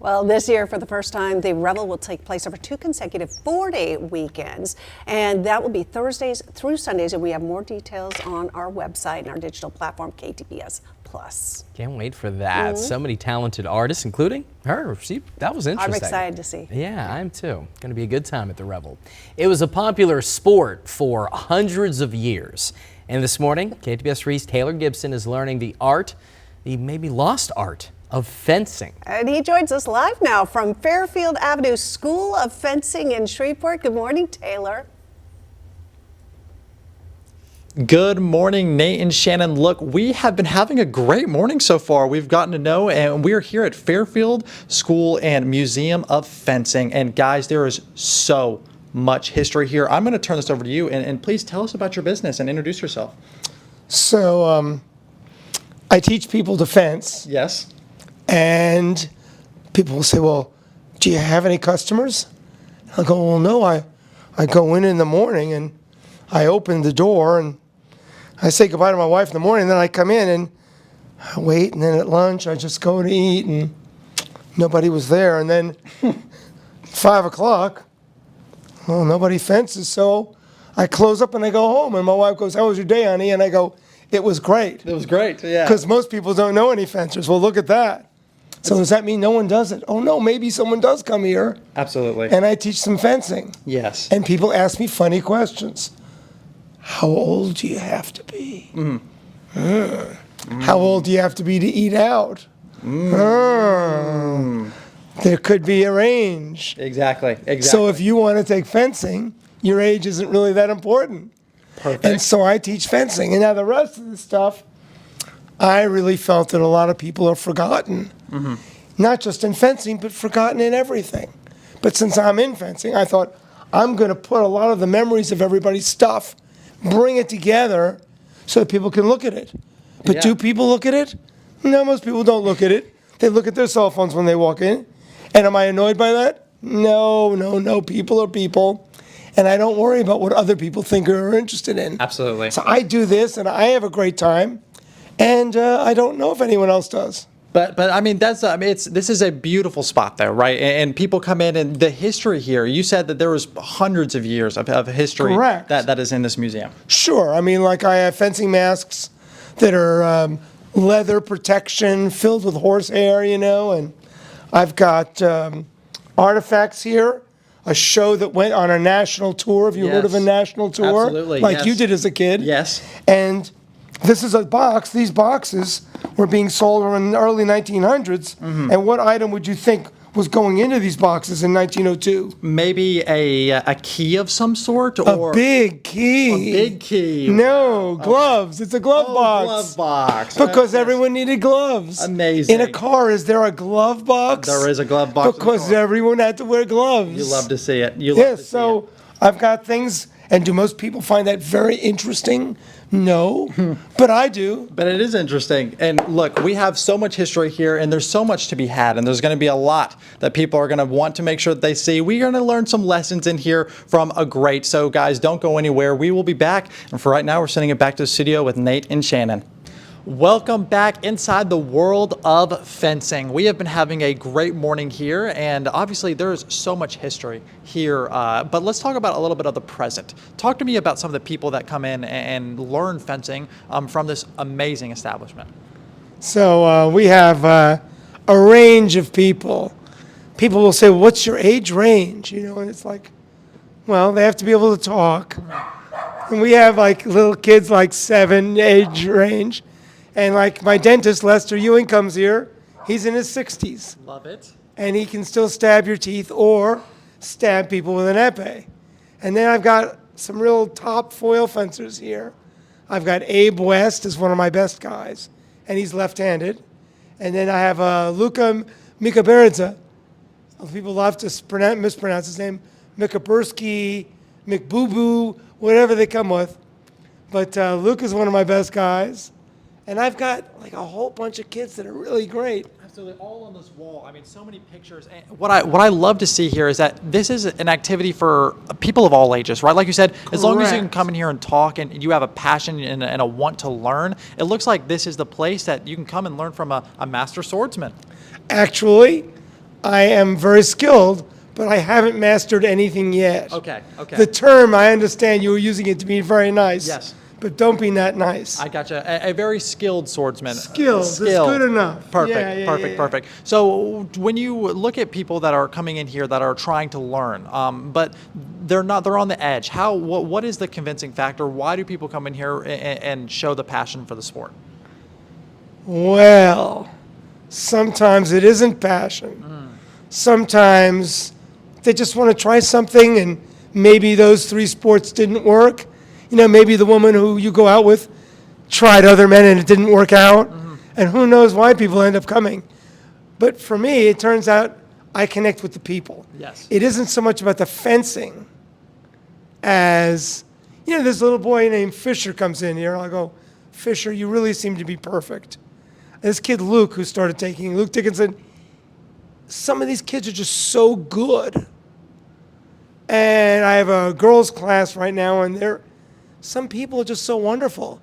Well, this year, for the first time, the Revel will take place over 2 consecutive 4-day weekends, and that will be Thursdays through Sundays, and we have more details on our website and our digital platform, KTPS Plus. Can't wait for that. So many talented artists, including her. That was interesting. I'm excited to see. Yeah, I am too. Going to be a good time at the Revel. It was a popular sport for hundreds of years. And this morning, KTPS 3's Taylor Gibson is learning the maybe lost art of fencing. And he joins us live now from Fairfield Avenue School of Fencing in Shreveport. Good morning, Taylor. Good morning, Nate and Shannon. Look, we have been having a great morning so far. We've gotten to know, and we're here at Fairfield School and Museum of Fencing. And guys, there is so much history here. I'm going to turn this over to you, and please tell us about your business and introduce yourself. So, I teach people to fence. Yes. And people will say, well, do you have any customers? I'll go, well, no, I go in the morning and I open the door and I say goodbye to my wife in the morning, and then I come in and I wait, and then at lunch I just go to eat and nobody was there. And then 5 o'clock, well, nobody fences, so I close up and I go home. And my wife goes, how was your day, honey? And I go, it was great. It was great, yeah. Because most people don't know any fencers. Well, look at that. So does that mean no one does it? Oh, no, maybe someone does come here. Absolutely. And I teach them fencing. Yes. And people ask me funny questions. How old do you have to be? How old do you have to be to eat out? There could be a range. Exactly. So if you want to take fencing, your age isn't really that important. Perfect. And so I teach fencing. And now the rest of the stuff, I really felt that a lot of people are forgotten. Not just in fencing, but forgotten in everything. But since I'm in fencing, I thought I'm going to put a lot of the memories of everybody's stuff, bring it together so that people can look at it. But do people look at it? No, most people don't look at it. They look at their cell phones when they walk in. And am I annoyed by that? No. People are people. And I don't worry about what other people think or are interested in. Absolutely. So I do this, and I have a great time. And I don't know if anyone else does. But I mean, this is a beautiful spot though, right? And people come in, and the history here, you said that there was hundreds of years of history. Correct. that is in this museum. Sure. I mean, like I have fencing masks that are leather protection filled with horsehair, and I've got artifacts here, a show that went on a national tour. Have you heard of a national tour? Absolutely, like yes. you did as a kid? Yes. And this is a box. These boxes were being sold in the early 1900s. And what item would you think was going into these boxes in 1902? Maybe a key of some sort, or A big key. A big key. No, gloves. It's a glove box. Glove box. Because Yes. everyone needed gloves. Amazing. In a car, is there a glove box? There is a glove box. in the Because car. everyone had to wear gloves. You love to see it. Yes, so I've got things, and do most people find that very interesting? No, but I do. But it is interesting. And look, we have so much history here, and there's so much to be had, and there's going to be a lot that people are going to want to make sure that they see. We're going to learn some lessons in here from a great. So guys, don't go anywhere. We will be back. And for right now, we're sending it back to the studio with Nate and Shannon. Welcome back inside the world of fencing. We have been having a great morning here, and obviously there's so much history here, but let's talk about a little bit of the present. Talk to me about some of the people that come in and learn fencing from this amazing establishment. So we have a range of people. People will say, what's your age range? And it's like, well, they have to be able to talk. And we have like little kids like 7 age range. And like my dentist, Lester Ewing, comes here. He's in his 60s. Love it. And he can still stab your teeth or stab people with an epee. And then I've got some real top foil fencers here. I've got Abe West is one of my best guys, and he's left-handed. And then I have Luka Mikaberidze. People love to mispronounce his name. Mikabursky, McBoo-Boo, whatever they come with. But Luka's one of my best guys. And I've got like a whole bunch of kids that are really great. Absolutely, all on this wall. I mean, so many pictures. And what I love to see here is that this is an activity for people of all ages, right? Like you said, as long as you can come in here and talk and you have a passion and a want to learn, it looks like this is the place that you can come and learn from a master swordsman. Actually, I am very skilled, but I haven't mastered anything yet. Okay. The term, I understand you were using it to be very nice. Yes. But don't be that nice. I gotcha. A very skilled swordsman. Skilled is good enough. Perfect, Yeah, perfect, yeah. perfect. So when you look at people that are coming in here that are trying to learn, but they're on the edge, what is the convincing factor? Why do people come in here and show the passion for the sport? Well, sometimes it isn't passion. Sometimes they just want to try something, and maybe those 3 sports didn't work. You know, maybe the woman who you go out with tried other men and it didn't work out. And who knows why people end up coming. But for me, it turns out I connect with the people. Yes. It isn't so much about the fencing as, you know, this little boy named Fisher comes in here. I'll go, Fisher, you really seem to be perfect. And this kid, Luke, who started taking, Luke Dickinson, some of these kids are just so good. And I have a girls' class right now, and some people are just so wonderful.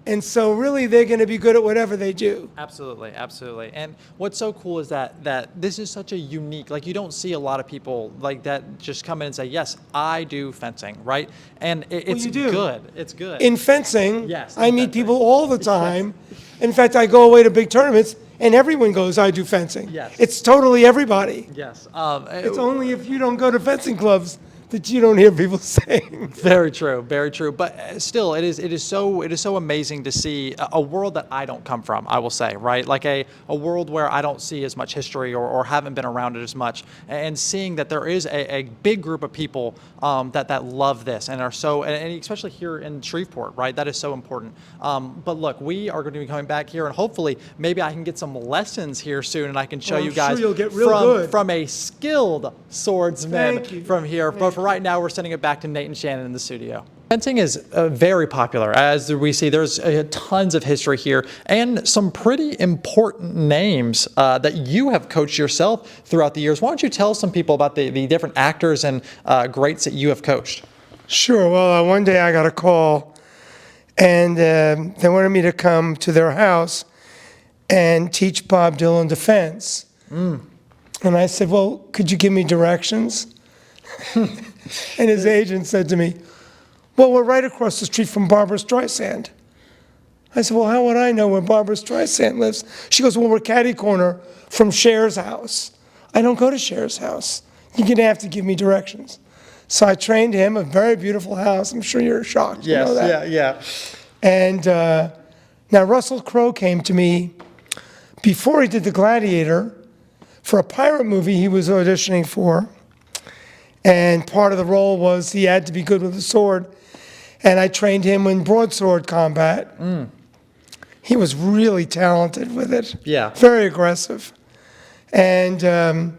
And so really they're going to be good at whatever they do. Absolutely, absolutely. And what's so cool is that this is such a unique, like you don't see a lot of people like that just come in and say, yes, I do fencing, right? And it's you do. good. It's good. In fencing, Yes, I in meet fencing. people all the time. In fact, I go away to big tournaments, and everyone goes, I do fencing. Yes. It's totally everybody. Yes. It's only if you don't go to fencing clubs that you don't hear people saying. Very true, very true. But still, it is so amazing to see a world that I don't come from, I will say, right? Like a world where I don't see as much history or haven't been around it as much, and seeing that there is a big group of people that love this and are so, and especially here in Shreveport, right? That is so important. But look, we are going to be coming back here, and hopefully, maybe I can get some lessons here soon, and I can show I'm you guys sure you'll get real good. from a skilled swordsman Thank you. from here. But for right now, we're sending it back to Nate and Shannon in the studio. Fencing is very popular. As we see, there's tons of history here and some pretty important names that you have coached yourself throughout the years. Why don't you tell some people about the different actors and greats that you have coached? Sure. Well, one day I got a call, and they wanted me to come to their house and teach Bob Dylan defense. And I said, well, could you give me directions? And his agent said to me, well, we're right across the street from Barbra Streisand. I said, well, how would I know where Barbra Streisand lives? She goes, well, we're catty corner from Cher's house. I don't go to Cher's house. You're going to have to give me directions. So I trained him, a very beautiful house. I'm sure you're shocked. You know that. yeah. And now Russell Crowe came to me before he did The Gladiator for a pirate movie he was auditioning for. And part of the role was he had to be good with the sword. And I trained him in broadsword combat. He was really talented with it. Yeah. Very aggressive. And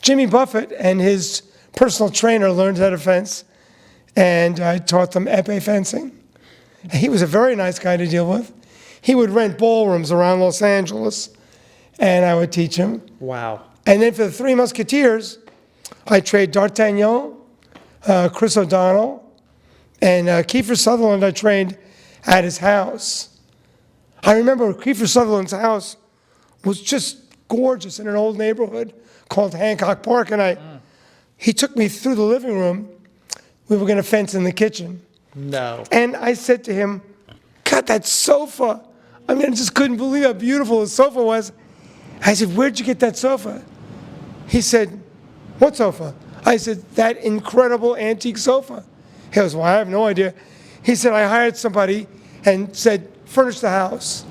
Jimmy Buffett and his personal trainer learned how to fence. And I taught them épée fencing. And he was a very nice guy to deal with. He would rent ballrooms around Los Angeles, and I would teach him. Wow. And then for the Three Musketeers, I trained D'Artagnan, Chris O'Donnell, and Kiefer Sutherland I trained at his house. I remember Kiefer Sutherland's house was just gorgeous in an old neighborhood called Hancock Park, and he took me through the living room. We were going to fence in the kitchen. No. And I said to him, God, that sofa. I mean, I just couldn't believe how beautiful the sofa was. I said, where'd you get that sofa? He said, what sofa? I said, that incredible antique sofa. He goes, well, I have no idea. He said, I hired somebody and said, furnish the house.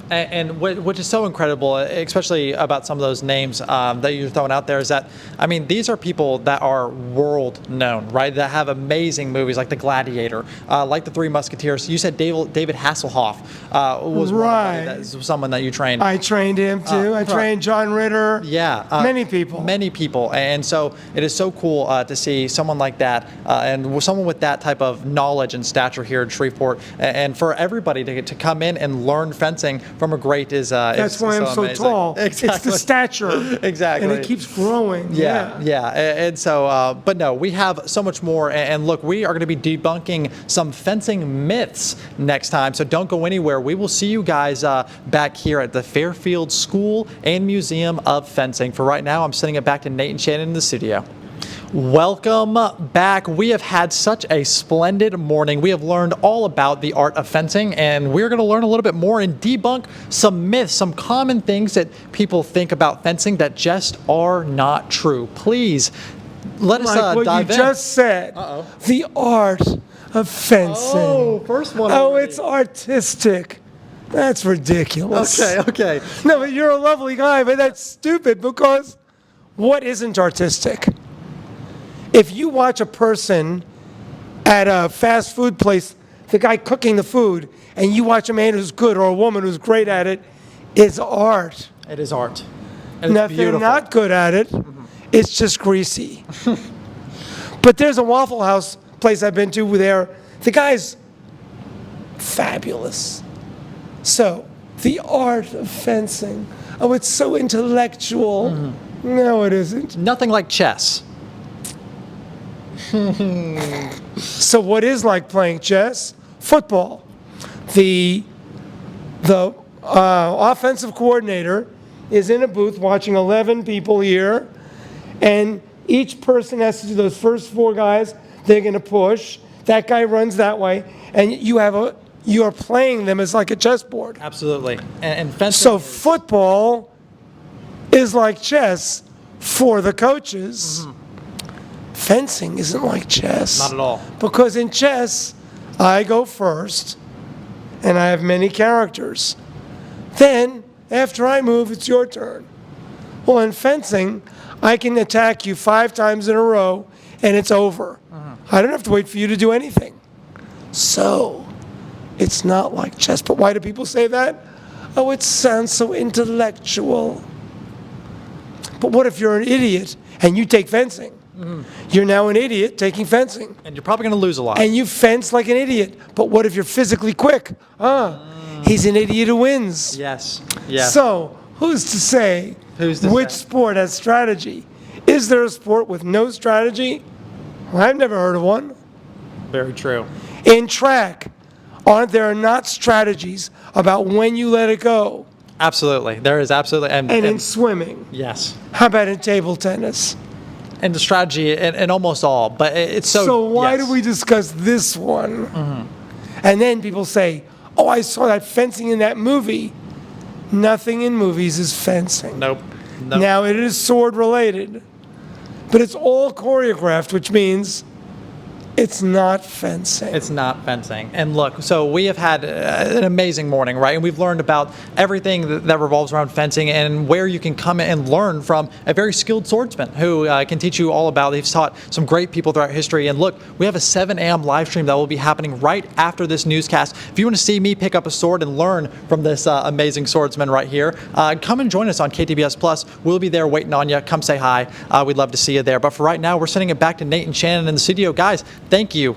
And what is so incredible, especially about some of those names that you're throwing out there, is that, I mean, these are people that are world known, right? That have amazing movies like The Gladiator, like The Three Musketeers. You said David Hasselhoff was someone that you trained. I trained him too. I trained John Ritter. Yeah. Many people. Many people. And so it is so cool to see someone like that and someone with that type of knowledge and stature here in Shreveport, and for everybody to come in and learn fencing from a great is That's why I'm so amazing. tall. Exactly. It's the stature. Exactly. And it keeps growing. Yeah. And so, but no, we have so much more. And look, we are going to be debunking some fencing myths next time. So don't go anywhere. We will see you guys back here at the Fairfield School and Museum of Fencing. For right now, I'm sending it back to Nate and Shannon in the studio. Welcome back. We have had such a splendid morning. We have learned all about the art of fencing, and we're going to learn a little bit more and debunk some myths, some common things that people think about fencing that just are not true. Please let us Like what dive you in. just said. The art of fencing. Oh, first one Oh, already. it's artistic. That's ridiculous. Okay. No, but you're a lovely guy, but that's stupid because what isn't artistic? If you watch a person at a fast food place, the guy cooking the food, and you watch a man who's good or a woman who's great at it, it's art. It is art. And Now, it's if they're beautiful. not good at it, it's just greasy. But there's a Waffle House place I've been to where the guy's fabulous. So, the art of fencing. Oh, it's so intellectual. No, it isn't. Nothing like chess. So what is like playing chess? Football. The offensive coordinator is in a booth watching 11 people here, and each person has to do those first 4 guys. They're going to push. That guy runs that way, and you are playing them as like a chessboard. Absolutely. And fencing. So football is like chess for the coaches. Fencing isn't like chess. Not at all. Because in chess, I go first, and I have many characters. Then, after I move, it's your turn. Well, in fencing, I can attack you 5 times in a row, and it's over. I don't have to wait for you to do anything. So, it's not like chess. But why do people say that? Oh, it sounds so intellectual. But what if you're an idiot and you take fencing? You're now an idiot taking fencing. And you're probably going to lose a lot. And you fence like an idiot. But what if you're physically quick? He's an idiot who wins. Yes. So, who's to say which sport has strategy? Is there a sport with no strategy? Well, I've never heard of one. Very true. In track, aren't there not strategies about when you let it go? Absolutely. There is absolutely. And in swimming? Yes. How about in table tennis? And the strategy in almost all. But it's so. So why yes. do we discuss this one? And then people say, oh, I saw that fencing in that movie. Nothing in movies is fencing. Nope. Now, it is sword related, but it's all choreographed, which means it's not fencing. It's not fencing. And look, so we have had an amazing morning, right? And we've learned about everything that revolves around fencing and where you can come and learn from a very skilled swordsman who can teach you all about it. He's taught some great people throughout history. And look, we have a 7 a.m. live stream that will be happening right after this newscast. If you want to see me pick up a sword and learn from this amazing swordsman right here, come and join us on KTBS Plus. We'll be there waiting on you. Come say hi. We'd love to see you there. But for right now, we're sending it back to Nate and Shannon in the studio. Guys, thank you